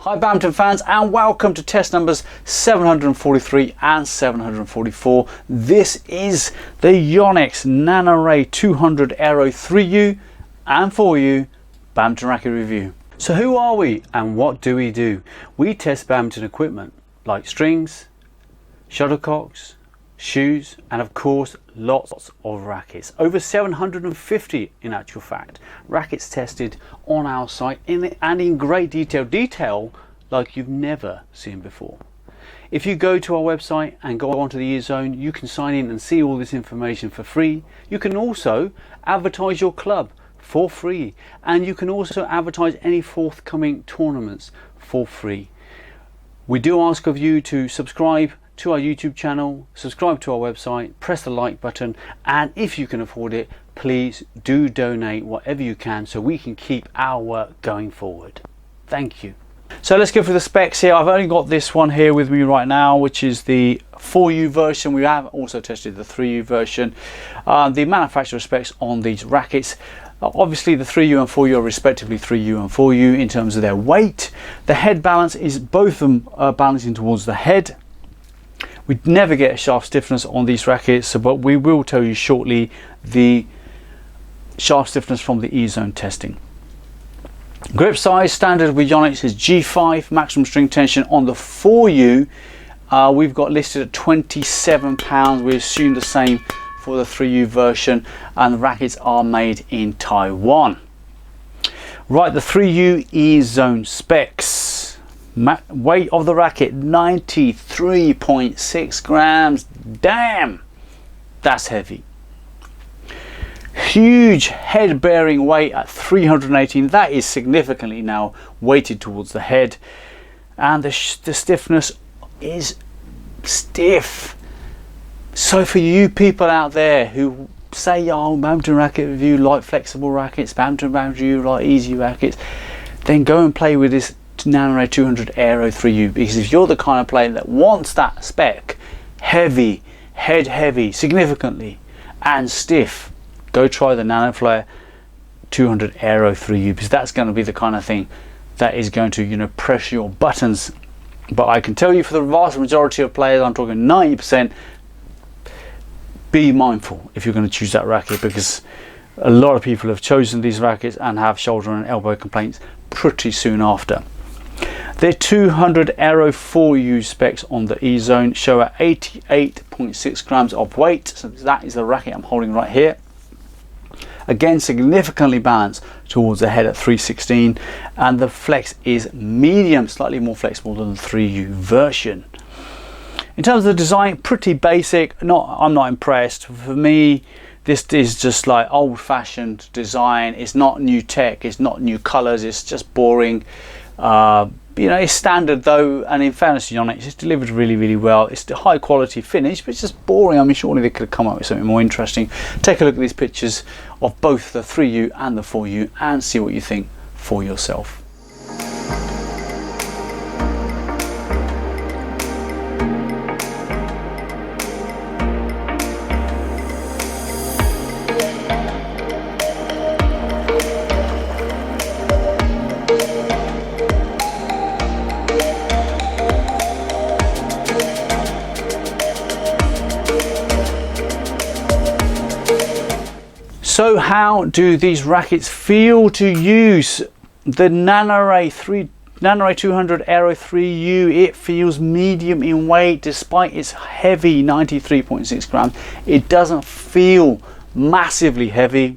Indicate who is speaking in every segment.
Speaker 1: Hi Badminton fans, and welcome to test numbers 743 and 744. This is the Yonex Nanoray 200 Aero 3U and 4U Badminton Racket review. So who are we and what do we do? We test badminton equipment like strings, shuttlecocks, shoes, and of course lots of rackets. Over 750 in actual fact. Rackets tested on our site and in great detail like you've never seen before. If you go to our website and go onto the eZone, you can sign in and see all this information for free. You can also advertise your club for free, and you can also advertise any forthcoming tournaments for free. We do ask of you to subscribe to our YouTube channel, subscribe to our website, press the like button, and if you can afford it, please do donate whatever you can so we can keep our work going forward. Thank you. So let's go through the specs here. I've only got this one here with me right now, which is the 4U version. We have also tested the 3U version. The manufacturer specs on these rackets. Obviously the 3U and 4U are respectively 3U and 4U in terms of their weight. The head balance is both of them balancing towards the head. We never get a shaft stiffness on these rackets, but we will tell you shortly the shaft stiffness from the eZone testing. Grip size standard with Yonex is G5. Maximum string tension on the 4U we've got listed at 27 pounds. We assume the same for the 3U version, and the rackets are made in Taiwan. Right, the 3U eZone specs. Weight of the racket 93.6 grams. Damn, that's heavy. Huge head bearing weight at 318. That is significantly now weighted towards the head, and the stiffness is stiff. So for you people out there who say, oh, badminton racket review like flexible rackets, badminton review like easy rackets, then go and play with this Nanoray 200 Aero 3U, because if you're the kind of player that wants that spec, heavy, head heavy, significantly, and stiff, go try the Nanoray 200 Aero 3U, because that's going to be the kind of thing that is going to, you know, press your buttons. But I can tell you for the vast majority of players, I'm talking 90%, be mindful if you're going to choose that racket, because a lot of people have chosen these rackets and have shoulder and elbow complaints pretty soon after. The 200 Aero 4U specs on the eZone show at 88.6 grams of weight. So that is the racket I'm holding right here. Again, significantly balanced towards the head at 316, and the flex is medium, slightly more flexible than the 3U version. In terms of the design, pretty basic. I'm not impressed. For me, this is just like old-fashioned design. It's not new tech, it's not new colors, it's just boring. You know, it's standard though, and in fairness to Yonex, it's delivered really well. It's the high quality finish, but it's just boring. I mean, surely they could have come up with something more interesting. Take a look at these pictures of both the 3U and the 4U and see what you think for yourself. So how do these rackets feel to use? The Nanoray 200 Aero 3U, it feels medium in weight despite its heavy 93.6 grams. It doesn't feel massively heavy.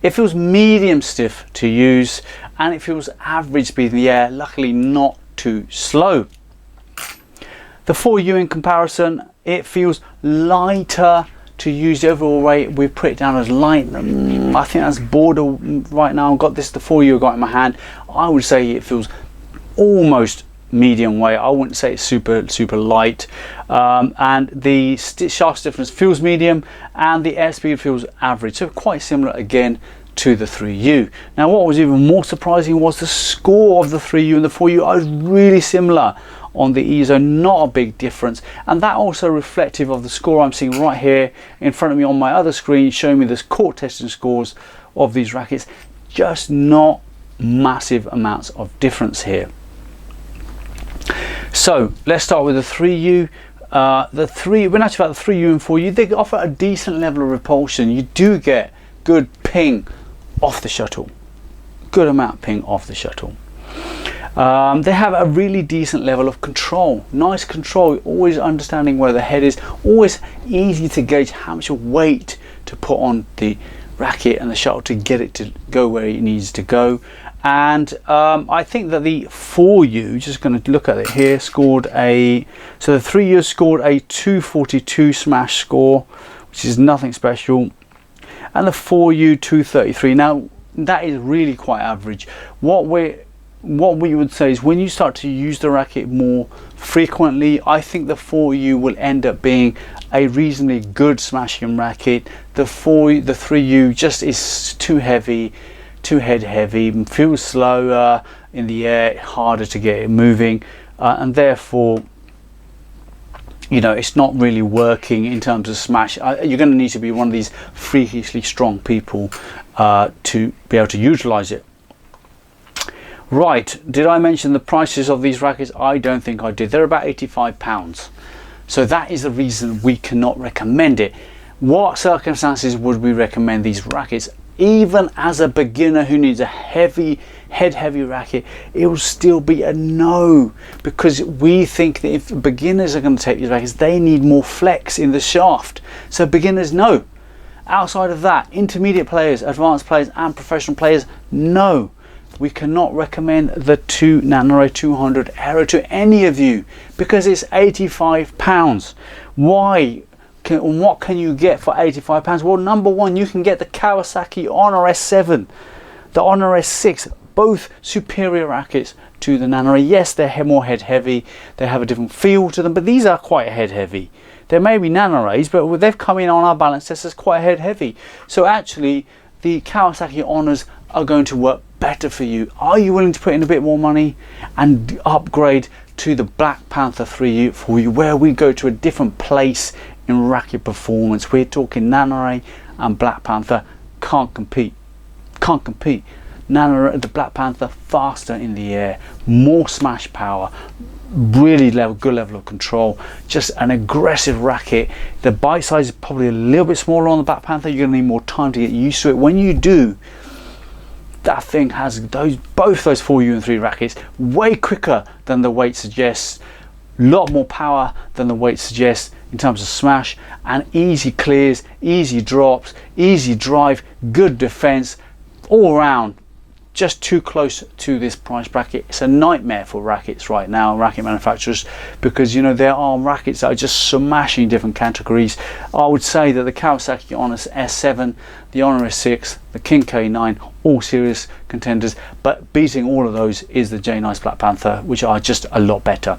Speaker 1: It feels medium stiff to use, and it feels average speed in the air, luckily not too slow. The 4U in comparison, it feels lighter to use. The overall weight, we've put it down as light. I think that's border right now. I've got this, the 4U I've got in my hand. I would say it feels almost medium weight. I wouldn't say it's super light. And the shaft stiffness feels medium, and the airspeed feels average. So quite similar again to the 3U. Now what was even more surprising was the score of the 3U and the 4U are really similar on the eZone, not a big difference, and that also reflective of the score I'm seeing right here in front of me on my other screen, showing me the court testing scores of these rackets. Just not massive amounts of difference here. So let's start with the 3U. When actually about the 3U and 4U, they offer a decent level of repulsion. You do get good ping off the shuttle, good amount of ping off the shuttle. They have a really decent level of control, nice control, always understanding where the head is, always easy to gauge how much weight to put on the racket and the shuttle to get it to go where it needs to go. And I think that the 4U, just going to look at it here, scored a, so the 3U scored a 242 smash score, which is nothing special, and the 4U 233. Now that is really quite average. What we would say is when you start to use the racket more frequently, I think the 4U will end up being a reasonably good smashing racket. The 3U just is too heavy, too head heavy, feels slower in the air, harder to get it moving, and therefore, you know, it's not really working in terms of smash. You're going to need to be one of these freakishly strong people to be able to utilize it. Right, did I mention the prices of these rackets? I don't think I did. They're about £85. So that is the reason we cannot recommend it. What circumstances would we recommend these rackets? Even as a beginner who needs a heavy racket, it will still be a no, because we think that if beginners are going to take these rackets, they need more flex in the shaft. So beginners, no. Outside of that, intermediate players, advanced players and professional players, no. We cannot recommend the Nanoray 200 Aero to any of you because it's £85. Why? What can you get for £85? Well, number one, you can get the Kawasaki Honor S7, the Honor S6, both superior rackets to the Nanoray. Yes, they're more head heavy, they have a different feel to them, but these are quite head heavy. There may be Nanorays, but they've come in on our balance test as quite head heavy. So actually, the Kawasaki Honors are going to work better for you. Are you willing to put in a bit more money and upgrade to the Black Panther 3U for you, where we go to a different place in racket performance? We're talking Nanoray and Black Panther can't compete. Nanoray, the Black Panther, faster in the air, more smash power, really good level of control, just an aggressive racket. The bite size is probably a little bit smaller on the Black Panther. You're going to need more time to get used to it. When you do, that thing has both those 4U and 3 rackets way quicker than the weight suggests, a lot more power than the weight suggests in terms of smash, and easy clears, easy drops, easy drive, good defense, all around just too close to this price bracket. It's a nightmare for rackets right now, racket manufacturers, because you know there are rackets that are just smashing different categories. I would say that the Kawasaki Honor S7, the Honor S6, the King K9, all serious contenders, but beating all of those is the J-Nice Black Panther, which are just a lot better.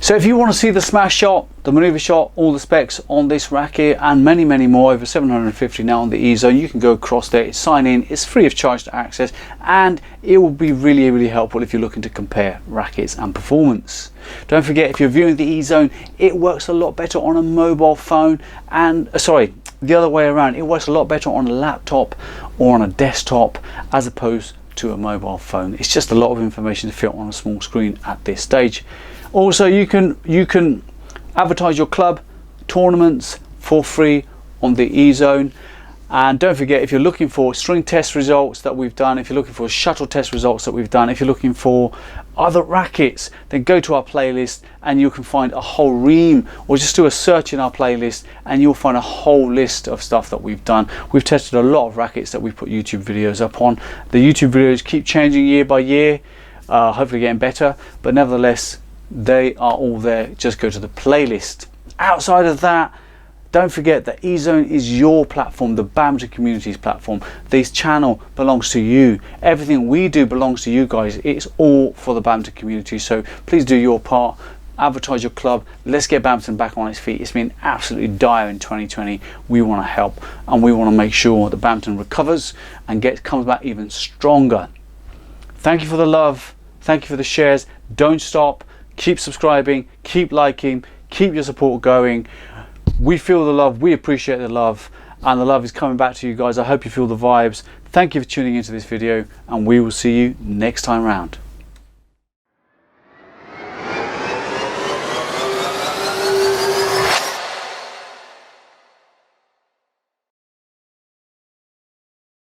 Speaker 1: So if you want to see the smash shot, the maneuver shot, all the specs on this racket and many more, over 750 now on the E-Zone, you can go across there, sign in, it's free of charge to access, and it will be really helpful if you're looking to compare rackets and performance. Don't forget, if you're viewing the E-Zone, it works a lot better on a mobile phone, and sorry, the other way around, it works a lot better on a laptop or on a desktop as opposed to a mobile phone. It's just a lot of information to fit on a small screen at this stage. Also, you can advertise your club tournaments for free on the E-Zone. And don't forget, if you're looking for string test results that we've done, if you're looking for shuttle test results that we've done, if you're looking for other rackets, then go to our playlist and you can find a whole ream, or just do a search in our playlist and you'll find a whole list of stuff that we've done. We've tested a lot of rackets that we've put YouTube videos up on. The YouTube videos keep changing year by year, hopefully getting better, but nevertheless, they are all there. Just go to the playlist. Outside of that, don't forget that E-Zone is your platform, the Badminton community's platform. This channel belongs to you. Everything we do belongs to you guys. It's all for the Badminton community. So please do your part. Advertise your club. Let's get badminton back on its feet. It's been absolutely dire in 2020. We want to help, and we want to make sure that badminton recovers and comes back even stronger. Thank you for the love. Thank you for the shares. Don't stop. Keep subscribing, keep liking, keep your support going. We feel the love, we appreciate the love, and the love is coming back to you guys. I hope you feel the vibes. Thank you for tuning into this video, and we will see you next time round.